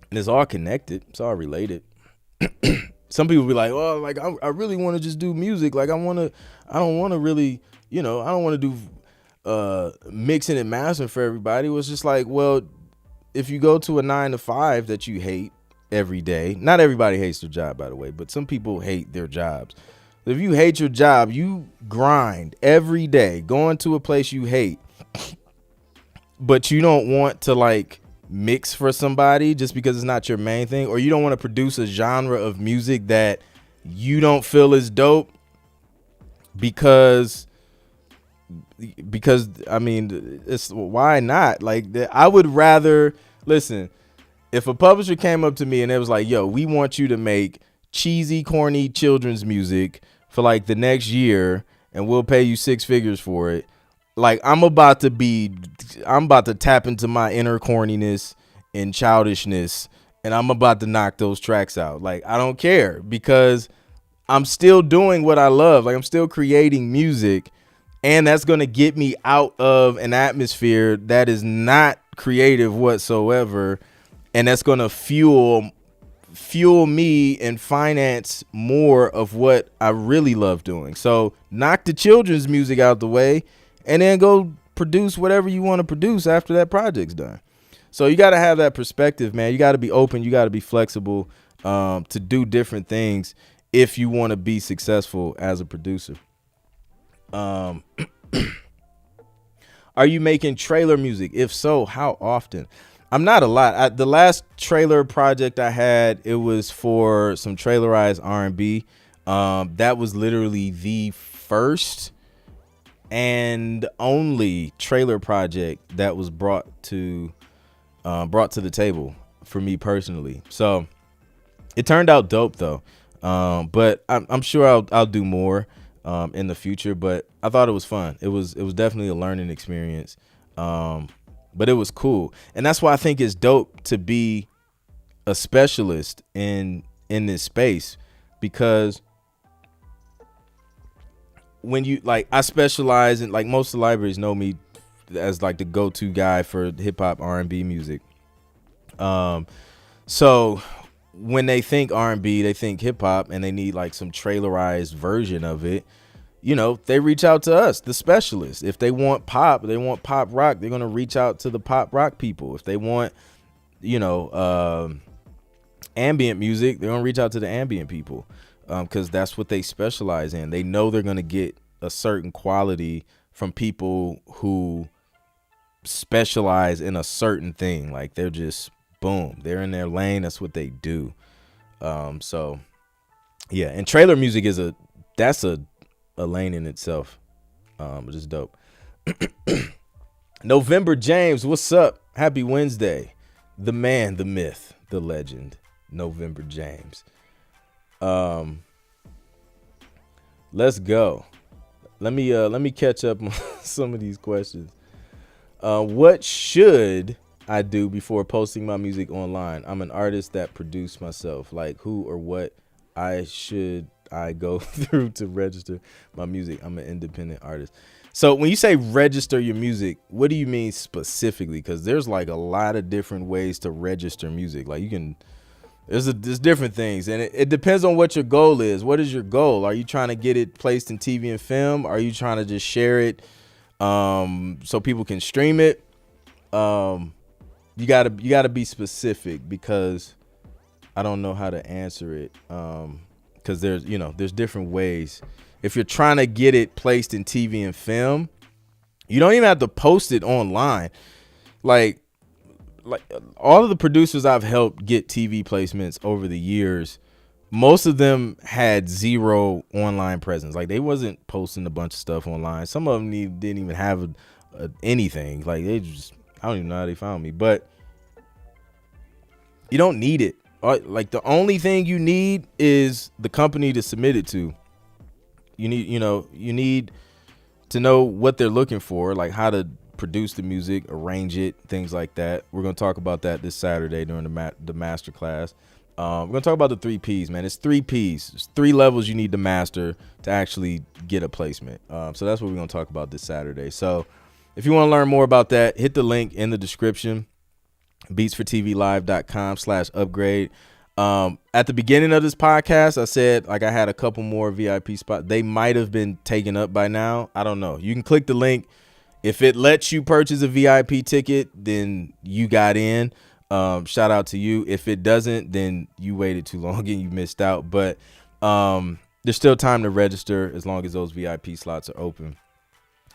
And it's all connected. It's all related. Some people be like, oh, like I really want to just do music. Like I don't want to really, I don't want to do mixing and mastering for everybody. It was just like, well, if you go to a 9 to 5 that you hate every day, not everybody hates their job, by the way, but some people hate their jobs. If you hate your job, you grind every day going to a place you hate, but you don't want to like mix for somebody just because it's not your main thing, or you don't want to produce a genre of music that you don't feel is dope because I mean, it's why not? Like I would rather listen. If a publisher came up to me and it was like, yo, we want you to make cheesy, corny children's music for like the next year and we'll pay you 6 figures for it. Like I'm about to tap into my inner corniness and childishness and I'm about to knock those tracks out. Like I don't care because I'm still doing what I love. Like I'm still creating music, and that's going to get me out of an atmosphere that is not creative whatsoever. And that's going to fuel me and finance more of what I really love doing. So knock the children's music out the way and then go produce whatever you want to produce after that project's done. So you got to have that perspective, man. You got to be open. You got to be flexible to do different things if you want to be successful as a producer. Are you making trailer music? If so, how often? I'm not a lot. The last trailer project I had, it was for some trailerized R&B. That was literally the first and only trailer project that was brought to the table for me personally. So it turned out dope though. But I'm sure I'll do more in the future. But I thought it was fun. It was definitely a learning experience. But it was cool. And that's why I think it's dope to be a specialist in this space, because when you like, I specialize in, like, most of the libraries know me as like the go-to guy for hip hop R&B music. So when they think R&B, they think hip hop, and they need like some trailerized version of it. You know, they reach out to us, the specialists. If they want pop, they want pop rock, they're going to reach out to the pop rock people. If they want, ambient music, they're going to reach out to the ambient people, because that's what they specialize in. They know they're going to get a certain quality from people who specialize in a certain thing. Like they're just, boom, they're in their lane. That's what they do. So, yeah. And trailer music that's a lane in itself, which is dope. November James, what's up? Happy Wednesday. The man, the myth, the legend, November James. Let's go. Let me catch up on some of these questions. What should I do before posting my music online? I'm an artist that produce myself. Like, who or what I go through to register my music? I'm an independent artist. So when you say register your music, what do you mean specifically? Because there's like a lot of different ways to register music. Like you can, there's different things, and it depends on what your goal is. What is your goal? Are you trying to get it placed in TV and film? Are you trying to just share it so people can stream it? You gotta be specific, because I don't know how to answer it. Because there's different ways. If you're trying to get it placed in TV and film, you don't even have to post it online. Like all of the producers I've helped get TV placements over the years, most of them had zero online presence. Like they wasn't posting a bunch of stuff online. Some of them didn't even have anything. Like they just, I don't even know how they found me. But you don't need it. Like the only thing you need is the company to submit it to. You need to know what they're looking for, like how to produce the music, arrange it, things like that. We're going to talk about that this Saturday during the master class. We're going to talk about the 3 Ps, man. It's 3 Ps. It's 3 levels you need to master to actually get a placement. So that's what we're going to talk about this Saturday. So if you want to learn more about that, hit the link in the description, beatsfortvlive.com/upgrade. At the beginning of this podcast, I said like I had a couple more VIP spots. They might have been taken up by now. I don't know. You can click the link. If it lets you purchase a VIP ticket, then you got in. Shout out to you. If it doesn't, then you waited too long and you missed out. But there's still time to register as long as those VIP slots are open.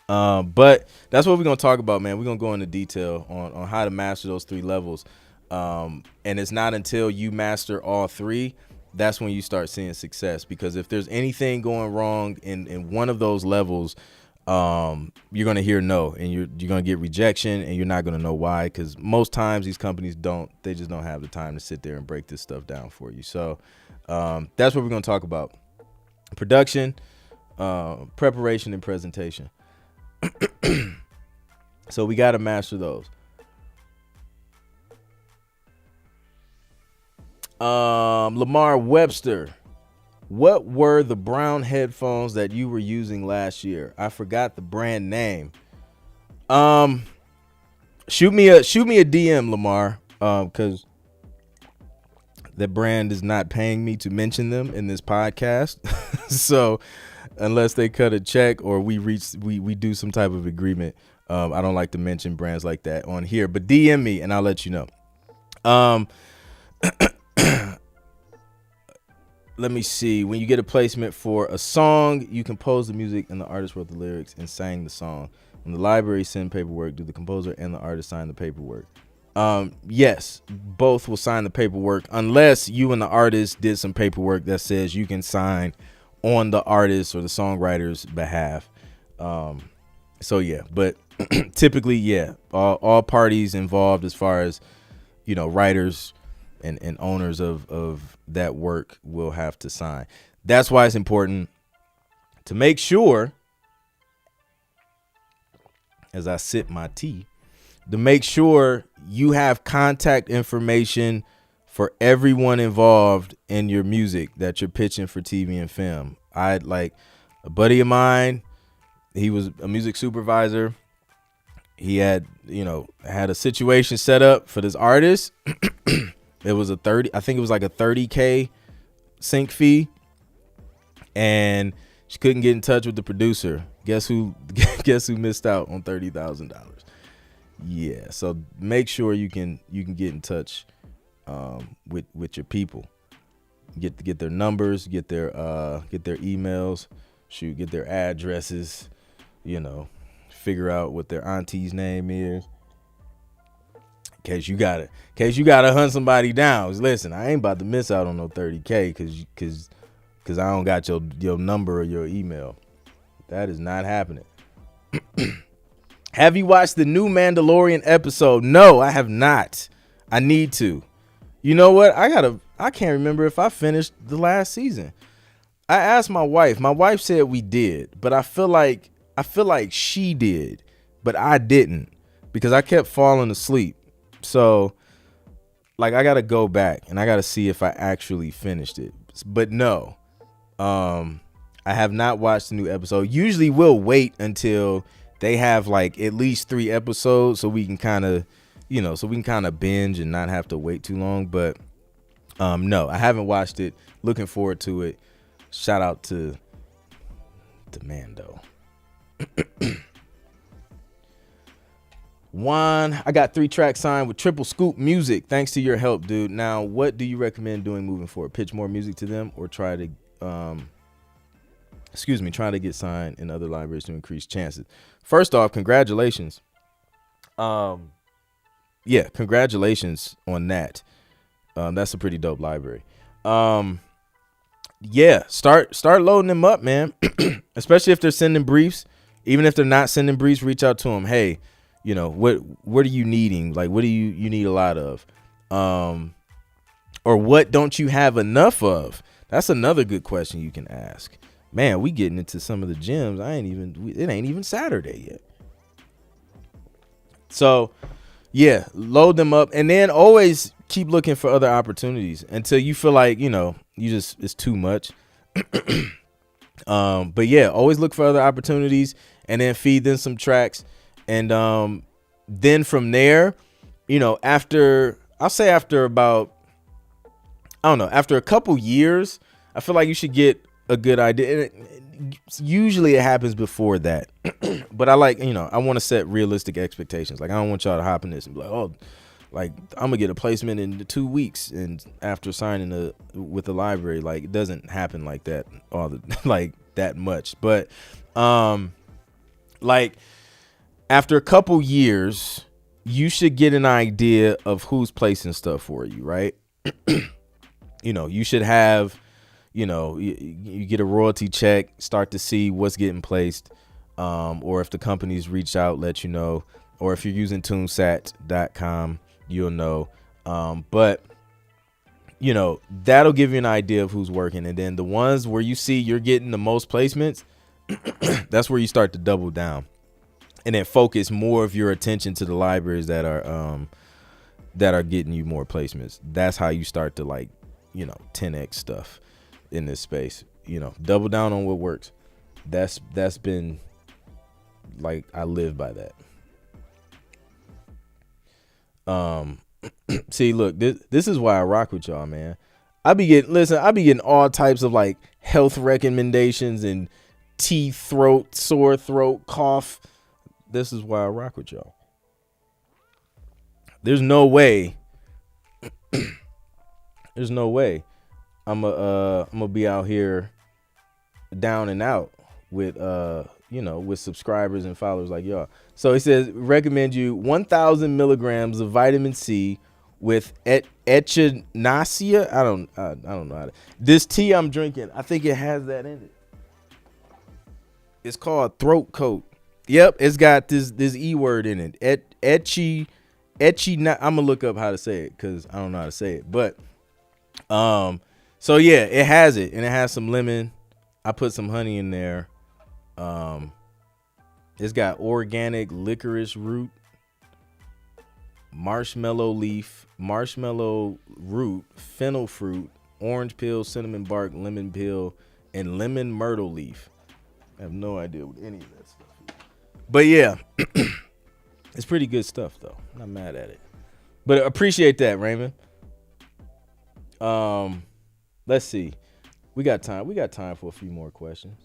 But that's what we're going to talk about, man. We're going to go into detail on how to master those 3 levels. And it's not until you master all 3, that's when you start seeing success. Because if there's anything going wrong in one of those levels, you're going to hear no, and you're going to get rejection, and you're not going to know why. Because most times these companies just don't have the time to sit there and break this stuff down for you. So that's what we're going to talk about: production, preparation, and presentation. So we got to master those. Lamar Webster, what were the brown headphones that you were using last year? I forgot the brand name. Shoot me a DM, Lamar, because the brand is not paying me to mention them in this podcast. So unless they cut a check or we do some type of agreement, I don't like to mention brands like that on here. But DM me and I'll let you know. Let me see. When you get a placement for a song, you compose the music and the artist wrote the lyrics and sang the song. When the library send paperwork, do the composer and the artist sign the paperwork? Yes, both will sign the paperwork unless you and the artist did some paperwork that says you can sign on the artist or the songwriter's behalf. So yeah, but typically, yeah, all parties involved as far as, writers and owners of that work will have to sign. That's why it's important to make sure, as I sip my tea, to make sure you have contact information for everyone involved in your music that you're pitching for TV and film. I like a buddy of mine. He was a music supervisor. He had a situation set up for this artist. It was I think it was like a $30K sync fee, and she couldn't get in touch with the producer. Guess who missed out on $30,000? Yeah, so make sure you can get in touch with your people. Get their numbers, get their emails, get their addresses, figure out what their auntie's name is. In case you gotta hunt somebody down. Listen, I ain't about to miss out on no $30K because I don't got your number or your email. That is not happening. Have you watched the new Mandalorian episode? No, I have not. I need to. You know what? I can't remember if I finished the last season. I asked my wife. My wife said we did, but I feel like she did, but I didn't because I kept falling asleep. So, like, I got to go back and I got to see if I actually finished it. But no, I have not watched the new episode. Usually we'll wait until they have like at least 3 episodes so we can kind of, binge and not have to wait too long. But no, I haven't watched it. Looking forward to it. Shout out to Mando. Juan, I got 3 tracks signed with Triple Scoop Music. Thanks to your help, dude. Now, what do you recommend doing moving forward? Pitch more music to them or try to get signed in other libraries to increase chances? First off, congratulations. Congratulations on that. That's a pretty dope library. Start loading them up, man. Especially if they're sending briefs. Even if they're not sending briefs, reach out to them. Hey, what are you needing? Like, what do you need a lot of? Or what don't you have enough of? That's another good question you can ask. Man, we getting into some of the gems. It ain't even Saturday yet. So, yeah, load them up and then always keep looking for other opportunities until you feel like, it's too much. But yeah, always look for other opportunities and then feed them some tracks. And then from there, after about, after a couple years, I feel like you should get a good idea. Usually it happens before that. But I want to set realistic expectations. Like, I don't want y'all to hop in this and be like, oh, like, I'm gonna get a placement in 2 weeks, and after signing with the library, like, it doesn't happen like that that much. But after a couple years, you should get an idea of who's placing stuff for you, right? You should have, you get a royalty check, start to see what's getting placed, or if the companies reach out, let you know, or if you're using tunesat.com, you'll know. But that'll give you an idea of who's working. And then the ones where you see you're getting the most placements, that's where you start to double down and then focus more of your attention to the libraries that are getting you more placements. That's how you start to 10x stuff in this space. Double down on what works. That's been I live by that. See, look, this is why I rock with y'all, man. I be getting all types of health recommendations and sore throat, cough. This is why I rock with y'all. There's no way I'm gonna be out here down and out with with subscribers and followers like y'all. So it says recommend you 1,000 milligrams of vitamin C with echinacea. I don't know how to. This tea I'm drinking, I think it has that in it. It's called throat coat. Yep, it's got this E word in it. I'm gonna look up how to say it because I don't know how to say it. But so yeah, it has it, and it has some lemon. I put some honey in there. It's got organic licorice root, marshmallow leaf, marshmallow root, fennel fruit, orange peel, cinnamon bark, lemon peel, and lemon myrtle leaf. I have no idea what any of that stuff is. But yeah, it's pretty good stuff though. I'm not mad at it. But appreciate that, Raymond. Let's see. We got time. We got time for a few more questions.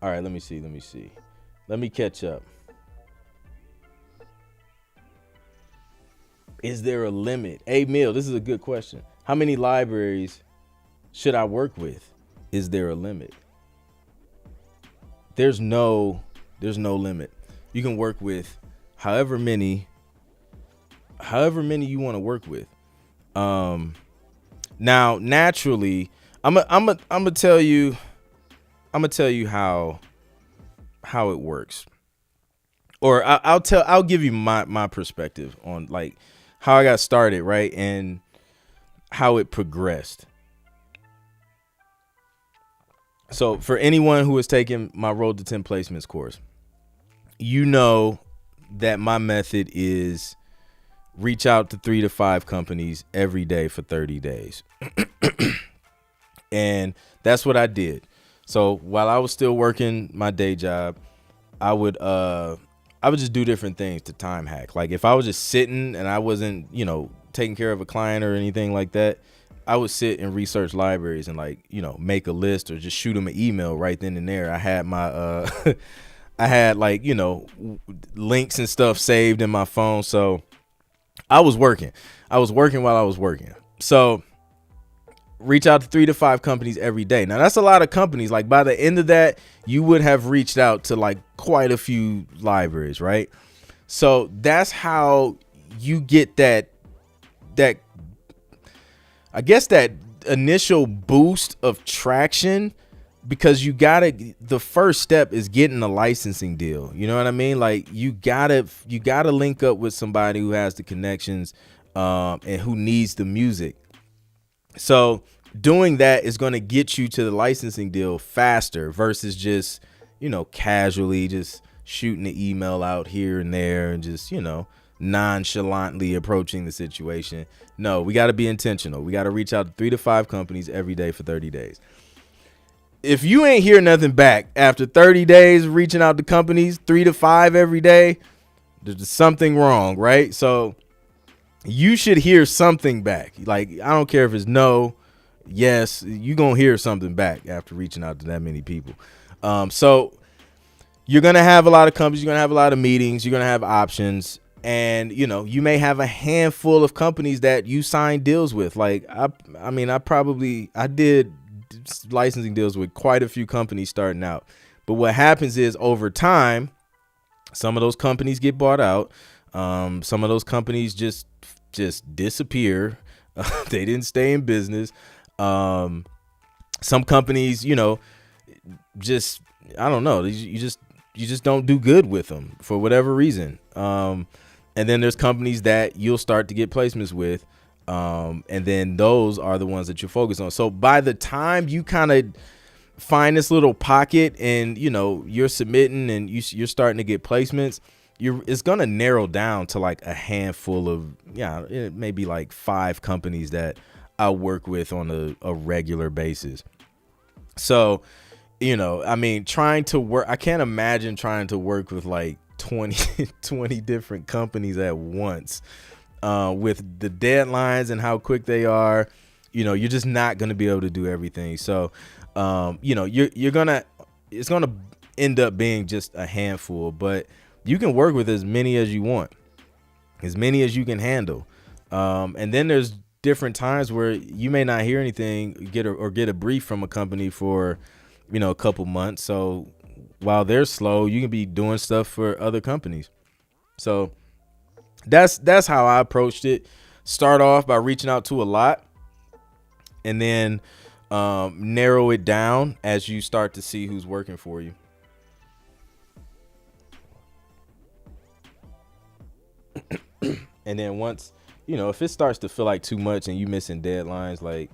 All right, let me see. Let me catch up. Is there a limit? Hey, Mill, this is a good question. How many libraries should I work with? Is there a limit? There's no limit. You can work with however many you want to work with. Now, naturally, I'm gonna tell you how it works, or I'll give you my perspective on how I got started, right, and how it progressed. So for anyone who has taken my Road to 10 Placements course, that my method is reach out to 3 to 5 companies every day for 30 days. And that's what I did. So while I was still working my day job, I would just do different things to time hack. Like if I was just sitting and I wasn't, taking care of a client or anything like that, I would sit and research libraries and make a list or just shoot them an email right then and there. I had my I had links and stuff saved in my phone. So I was working while I was working. So reach out to 3 to 5 companies every day. Now that's a lot of companies. Like by the end of that, you would have reached out to quite a few libraries, right? So that's how you get that initial boost of traction, because the first step is getting a licensing deal. You know what I mean? Like you gotta link up with somebody who has the connections and who needs the music. So doing that is going to get you to the licensing deal faster versus just, casually just shooting the email out here and there and just, nonchalantly approaching the situation. No, we got to be intentional. We got to reach out to 3 to 5 companies every day for 30 days. If you ain't hear nothing back after 30 days reaching out to companies, 3 to 5 every day, there's something wrong, right? So you should hear something back. Like, I don't care if it's no, yes, you gonna hear something back after reaching out to that many people. So you're gonna have a lot of companies, you're gonna have a lot of meetings, you're gonna have options, and you may have a handful of companies that you sign deals with. Like I did licensing deals with quite a few companies starting out, but what happens is over time, some of those companies get bought out. Some of those companies just disappear. They didn't stay in business. Some companies, just, I don't know. You just don't do good with them for whatever reason. And then there's companies that you'll start to get placements with. And then those are the ones that you focus on. So by the time you kind of find this little pocket and, you're submitting and you're starting to get placements, it's going to narrow down to a handful of, maybe 5 companies that I work with on a regular basis. So, trying to work, I can't imagine trying to work with 20 different companies at once, with the deadlines and how quick they are. You're just not going to be able to do everything. So, it's going to end up being just a handful, but you can work with as many as you want, as many as you can handle. And then there's different times where you may not hear anything, get a brief from a company for, a couple months. So while they're slow, you can be doing stuff for other companies. So that's how I approached it. Start off by reaching out to a lot, and then narrow it down as you start to see who's working for you. And then once, if it starts to feel like too much and you missing deadlines,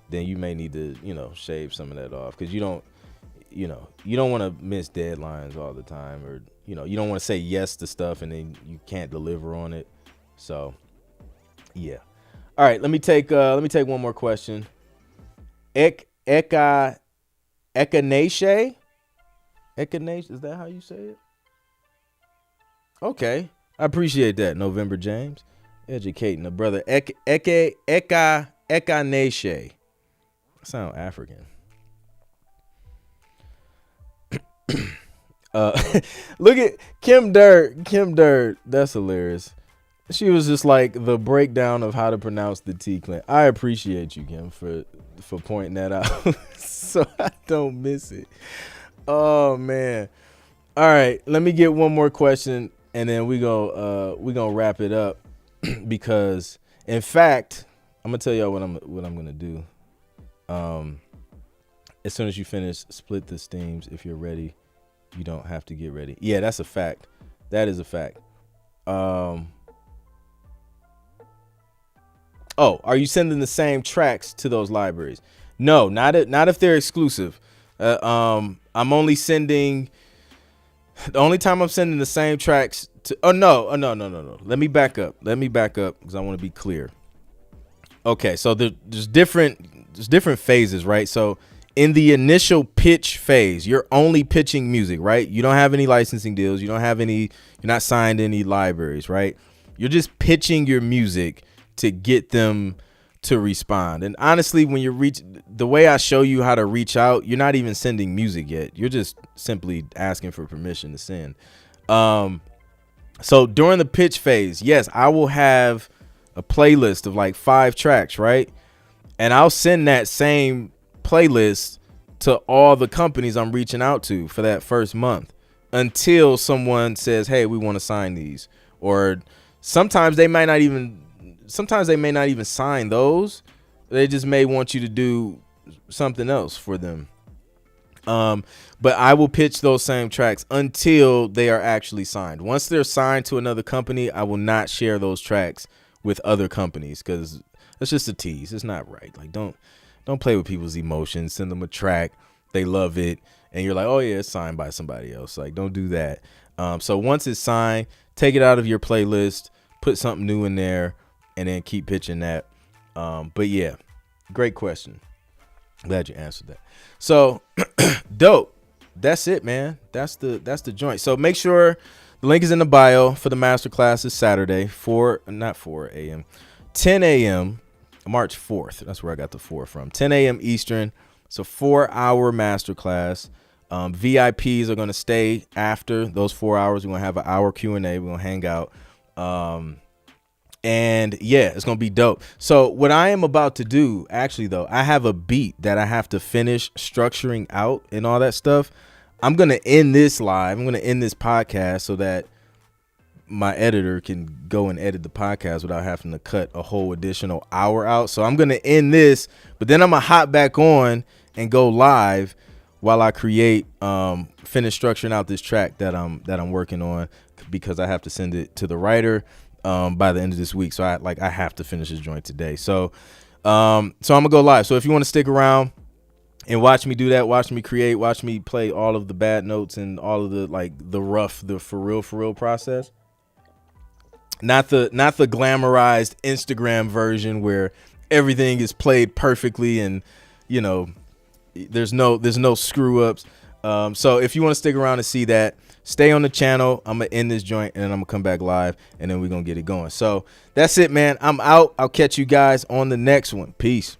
then you may need to, shave some of that off, because you don't want to miss deadlines all the time, or, you don't want to say yes to stuff and then you can't deliver on it. So, yeah. All right, let me take one more question. Ekaneshe? Ekaneshe, is that how you say it? Okay. I appreciate that, November James. Educating a brother. Ekaneshe. Sound African. Look at Kim Dirt. That's hilarious. She was just the breakdown of how to pronounce the T, Clint. I appreciate you, Kim, for pointing that out so I don't miss it. Oh man. All right, let me get one more question and then we gonna wrap it up, because in fact, I'm gonna tell y'all what I'm gonna do. As soon as you finish, split the steams. If you're ready, you don't have to get ready. Yeah, that's a fact. That is a fact. Oh, are you sending the same tracks to those libraries? No, not if they're exclusive. I'm only sending The only time I'm sending the same tracks to no. Let me back up because I want to be clear. Okay, so there's different phases, right? So in the initial pitch phase, you're only pitching music, right? You don't have any licensing deals, you're not signed to any libraries, right? You're just pitching your music to get them to respond. And honestly, when you the way I show you how to reach out, you're not even sending music yet. You're just simply asking for permission to send. So during the pitch phase, yes, I will have a playlist of like 5 tracks, right? And I'll send that same playlist to all the companies I'm reaching out to for that first month until someone says, hey, we want to sign these. Or sometimes they may not even sign those. They just may want you to do something else for them. But I will pitch those same tracks until they are actually signed. Once they're signed to another company, I will not share those tracks with other companies because that's just a tease. It's not right. Like don't play with people's emotions. Send them a track, they love it, and you're like, oh yeah, it's signed by somebody else. Like don't do that. So once it's signed, take it out of your playlist, put something new in there, and then keep pitching that. But yeah, great question. Glad you answered that. So dope. That's it, man. That's the joint. So make sure the link is in the bio for the masterclass this Saturday, 10 a.m. March 4th. That's where I got the 4 from. 10 a.m. Eastern. It's a 4-hour masterclass. VIPs are going to stay after those 4 hours. We're going to have an hour Q&A. We're going to hang out. And yeah, it's going to be dope. So what I am about to do, actually, though, I have a beat that I have to finish structuring out and all that stuff. I'm going to end this live. I'm going to end this podcast so that my editor can go and edit the podcast without having to cut a whole additional hour out. So I'm going to end this, but then I'm going to hop back on and go live while I finish structuring out this track that I'm working on because I have to send it to the writer by the end of this week. So I have to finish this joint today. So I'm gonna go live. So if you want to stick around and watch me do that, watch me create, watch me play all of the bad notes and all of the the for real process. Not the glamorized Instagram version where everything is played perfectly and there's no screw ups. So if you want to stick around and see that, stay on the channel. I'm gonna end this joint and then I'm gonna come back live and then we're gonna get it going. So that's it, man. I'm out. I'll catch you guys on the next one. Peace.